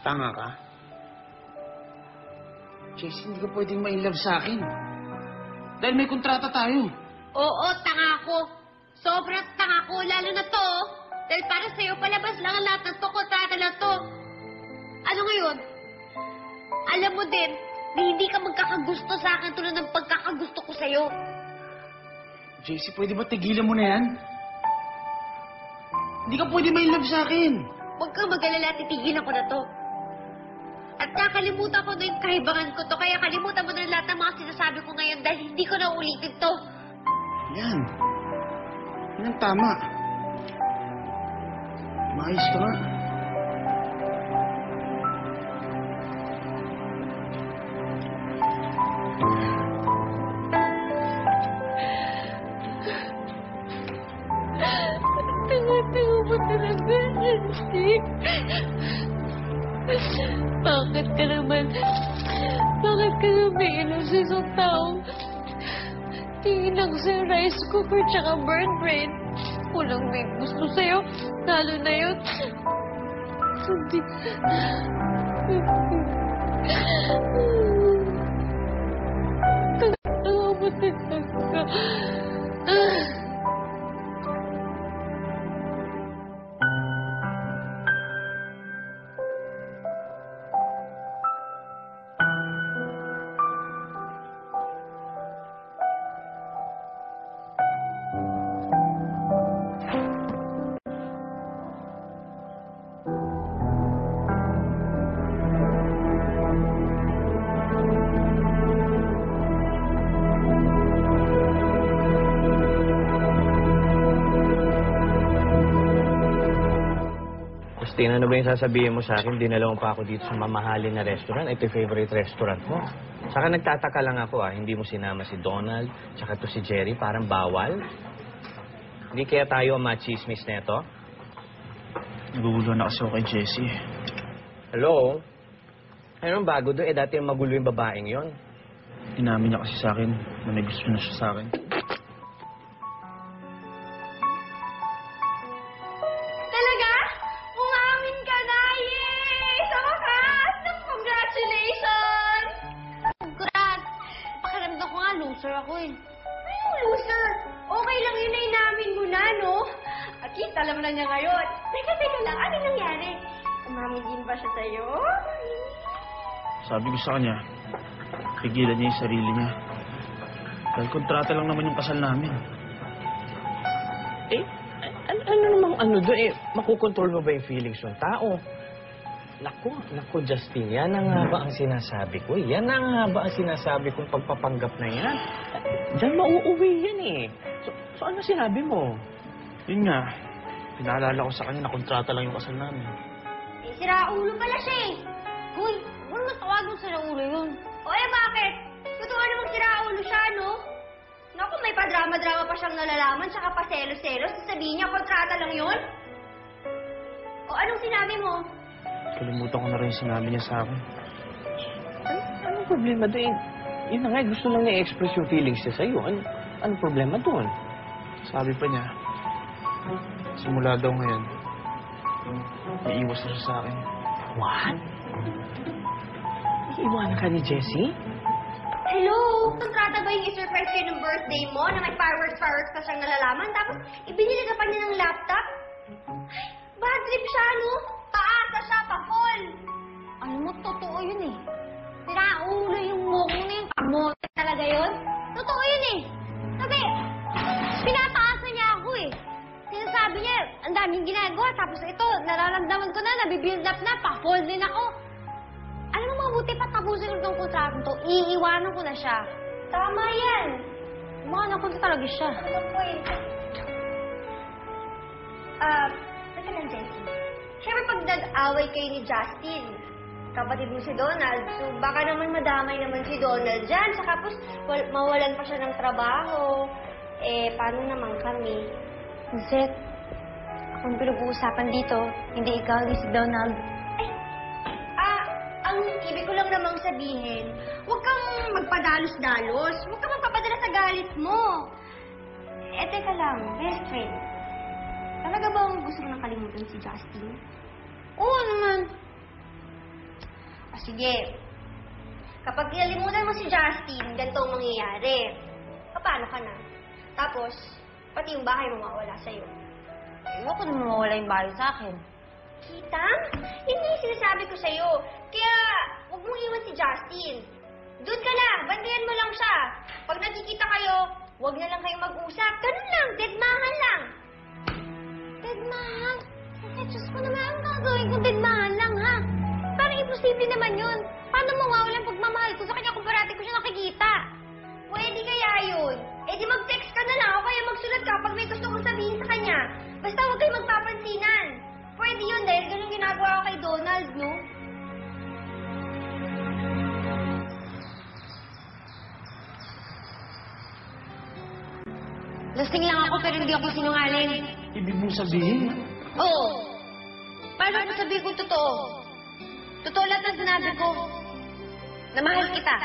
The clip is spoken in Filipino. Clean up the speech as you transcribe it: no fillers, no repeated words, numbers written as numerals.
Tanga ka? Jessie, hindi ka pwedeng ma-inlove sa akin. Dahil may kontrata tayo. Oo, tanga ako. Sobrang tanga ko, lalo na to. Dahil para sa'yo, palabas lang ang lahat ng to, kontrata na to. Ano ngayon? Alam mo din, na hindi ka magkakagusto sa akin tulad ng pagkakagusto ko sa'yo. Jessie, pwede ba tigilan mo na yan? Hindi ka pwede ma-inlove sa akin. Huwag kang mag-alala, titigilan ko na to. At nakalimutan ko na yung kahibangan ko to, kaya kalimutan mo na lahat ng mga sinasabi ko ngayon dahil hindi ko na ulitin to. Yan. Yan ang tama. Maayos ka nga. Tanga-tanga mo talaga, Steve. Bakit ka naman may ilaw sa isang taong tingin lang sa rice cooker tsaka burn bread. Walang may gusto sa'yo, lalo na yun. Hindi. Tanga mo talaga. Christine, ano ba yung sasabihin mo sa akin? Dinala mo pa ako dito sa mamahalin na restaurant. Ito yung favorite restaurant mo. Saka nagtataka lang ako hindi mo sinama si Donald, saka to si Jerry, parang bawal. Hindi kaya tayo ang machismis neto? Nagugulo na kasi ako kay Jessie. Hello? Anong bago doon? Dati yung magulo yung babaeng yon. Inamin niya kasi sa akin na may gusto na siya sa akin. Loser ako eh. Anong loser? Okay lang yun na inamin mo na, no? At least alam na niya ngayon. Teka lang, ano nangyari? Umamigin ba siya sa'yo? Sabi ko sa kanya, pigilan niya yung sarili niya. Dahil kontrata lang naman yung kasal namin. Ano namang doon makukontrol mo ba yung feelings ng tao? Naku, Justin, yan na nga ba ang sinasabi ko? Yan na nga ba ang sinasabi kong pagpapanggap na yan? Diyan mauuwi yan eh. So ano sinabi mo? Yun nga, pinaalala ko sa kanya na kontrata lang yung kasal namin. Eh, siraulo pala siya eh. Hoy, huwag mo tawagin siraulo yun. O bakit? Totoo namang siraulo siya, no? Naku, may padrama-drama pa siyang nalalaman, tsaka pa selos-selos. Sasabihin niya, kontrata lang yun? O anong sinabi mo? Kalimutan ko na rin sinabi niya sa akin. Anong problema doon? Yun na nga, gusto lang niya i-express yung feelings niya sa'yo. Anong problema doon? Sabi pa niya, simula daw ngayon, iiwas na siya sa akin. What? Iiwanan ka ni Jessie? Hello? Kontrata ba yung i-surprise kayo ng birthday mo na may fireworks pa siyang nalalaman? Tapos, ibinili ka pa niya ng laptop? Ay, bad trip siya, no? Paasa siya, pa-fall. Alam mo, totoo yun eh. Siraulo yung mukha na yun. Kamote talaga yun. Totoo yun eh. Kasi, pinataasa niya ako eh. Sinasabi niya, ang daming ginagawa. Tapos ito, nararamdaman ko na, nabibuild up na, pa-fall din ako. Alam mo, mabuti pa tapusin itong kontrata to. Iiwanan ko na siya. Tama yan. Umanan ko na talaga siya. Ano po yun? Teka lang, Jessie. Siyempre pag nag-away kayo ni Justin, kapatid mo si Donald, so baka naman madamay naman si Donald dyan. Saka tapos mawalan pa siya ng trabaho. Eh, paano naman kami? Zed, akong pinag-uusapan dito, hindi ikaw, hindi si Donald. Ang ibig ko lang namang sabihin, huwag kang magpadalos-dalos. Huwag kang magpapadala sa galit mo. Eh, teka lang, best friend. Talaga ba gusto mo nang kalimutan si Justin? Oo naman. Sige. Kapag kinalimutan mo si Justin, ganito ang mangyayari. Paano ka na? Tapos, pati yung bahay mo mawawala sa'yo. Ayoko na mawala yung bahay sa akin. Kita? Yun nga yung sinasabi ko sa'yo. Kaya, huwag mong iwan si Justin. Doon ka na, bandayan mo lang siya. Pag nakikita kayo, huwag na lang kayo mag-usap. Ganun lang, deadmahan lang. Deadmahan? Eh, Diyos ko naman, ang gagawin kong deadmahan lang, ha? Parang imposible naman yun. Paano mawawala ang pagmamahal ko sa kanya kung parati ko siya nakikita? Pwede kaya yun? Eh di mag-text ka na lang o kaya magsulat ka pag may gusto kong sabihin sa kanya. Basta huwag kayo magpapansinan. Pwede yun dahil ganun ginagawa ko kay Donald, no? Lasing lang ako pero hindi ako sinungaling. Ibig mong sabihin, Oo. Paano ko sabihin kong totoo? Totoo lahat ng sinabi ko. Na mahal kita.